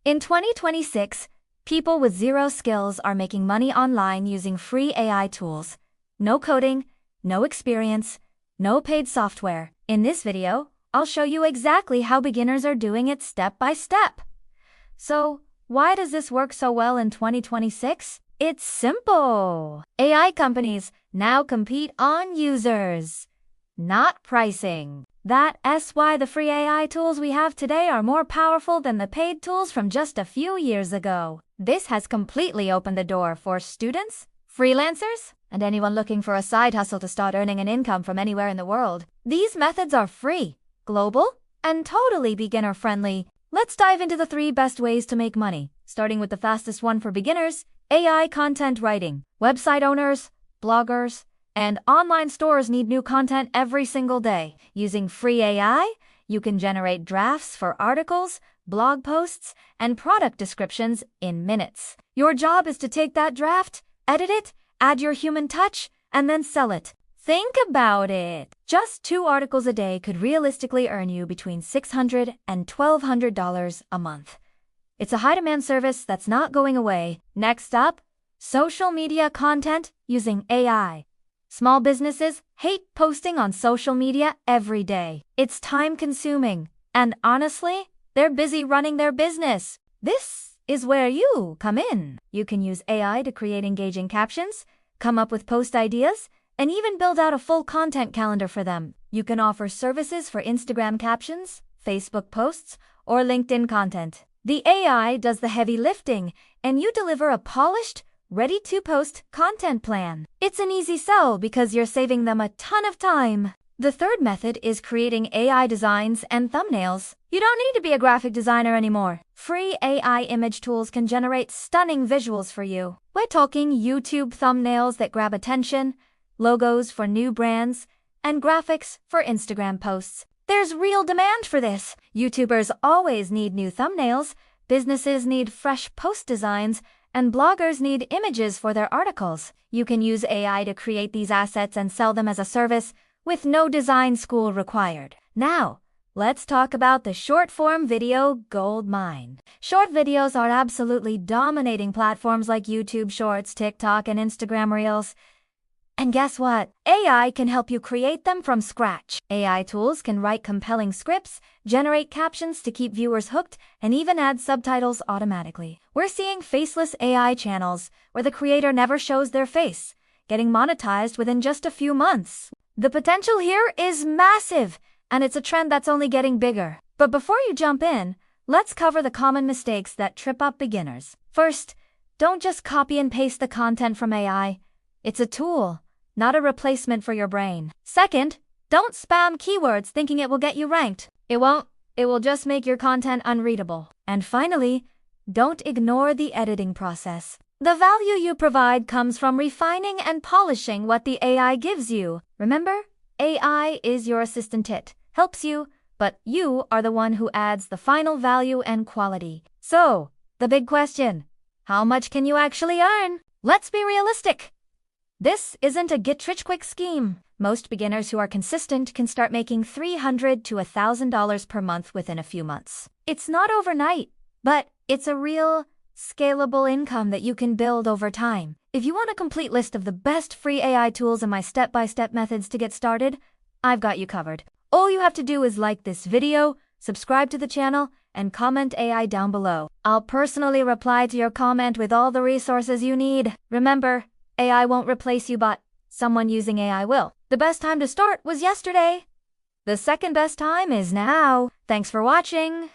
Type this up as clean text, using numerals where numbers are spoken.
In 2026, people with zero skills are making money online using free AI tools. No coding, no experience, no paid software. In this video, I'll show you exactly how beginners are doing it step by step. So, why does this work so well in 2026? It's simple. AI companies now compete on users, not pricing. That's why the free AI tools we have today are more powerful than the paid tools from just a few years ago. This has completely opened the door for students, freelancers, and anyone looking for a side hustle to start earning an income from anywhere in the world. These methods are free, global, and totally beginner-friendly. Let's dive into the 3 best ways to make money, starting with the fastest one for beginners: AI content writing. Website owners, bloggers, and online stores need new content every single day. Using free AI, you can generate drafts for articles, blog posts, and product descriptions in minutes. Your job is to take that draft, edit it, add your human touch, and then sell it. Think about it. Just 2 articles a day could realistically earn you between $600 and $1,200 a month. It's a high-demand service that's not going away. Next up, social media content using AI. Small businesses hate posting on social media every day. It's time-consuming, and honestly, they're busy running their business. This is where you come in. You can use AI to create engaging captions, come up with post ideas, and even build out a full content calendar for them. You can offer services for Instagram captions, Facebook posts, or LinkedIn content. The AI does the heavy lifting, and you deliver a polished, ready-to-post content plan. It's an easy sell because you're saving them a ton of time. The third method is creating AI designs and thumbnails. You don't need to be a graphic designer anymore. Free AI image tools can generate stunning visuals for you. We're talking YouTube thumbnails that grab attention, logos for new brands, and graphics for Instagram posts. There's real demand for this. YouTubers always need new thumbnails, businesses need fresh post designs, and bloggers need images for their articles. You can use AI to create these assets and sell them as a service with no design school required. Now, let's talk about the short-form video gold mine. Short videos are absolutely dominating platforms like YouTube Shorts, TikTok, and Instagram Reels. And guess what? AI can help you create them from scratch. AI tools can write compelling scripts, generate captions to keep viewers hooked, and even add subtitles automatically. We're seeing faceless AI channels where the creator never shows their face, getting monetized within just a few months. The potential here is massive, and it's a trend that's only getting bigger. But before you jump in, let's cover the common mistakes that trip up beginners. First, don't just copy and paste the content from AI. It's a tool, not a replacement for your brain. Second, don't spam keywords thinking it will get you ranked. It won't. It will just make your content unreadable. And finally, don't ignore the editing process. The value you provide comes from refining and polishing what the AI gives you. Remember, AI is your assistant. It helps you, but you are the one who adds the final value and quality. So, the big question, how much can you actually earn? Let's be realistic. This isn't a get-rich-quick scheme. Most beginners who are consistent can start making $300 to $1,000 per month within a few months. It's not overnight, but it's a real, scalable income that you can build over time. If you want a complete list of the best free AI tools and my step-by-step methods to get started, I've got you covered. All you have to do is like this video, subscribe to the channel, and comment AI down below. I'll personally reply to your comment with all the resources you need. Remember, AI won't replace you, but someone using AI will. The best time to start was yesterday. The second best time is now. Thanks for watching.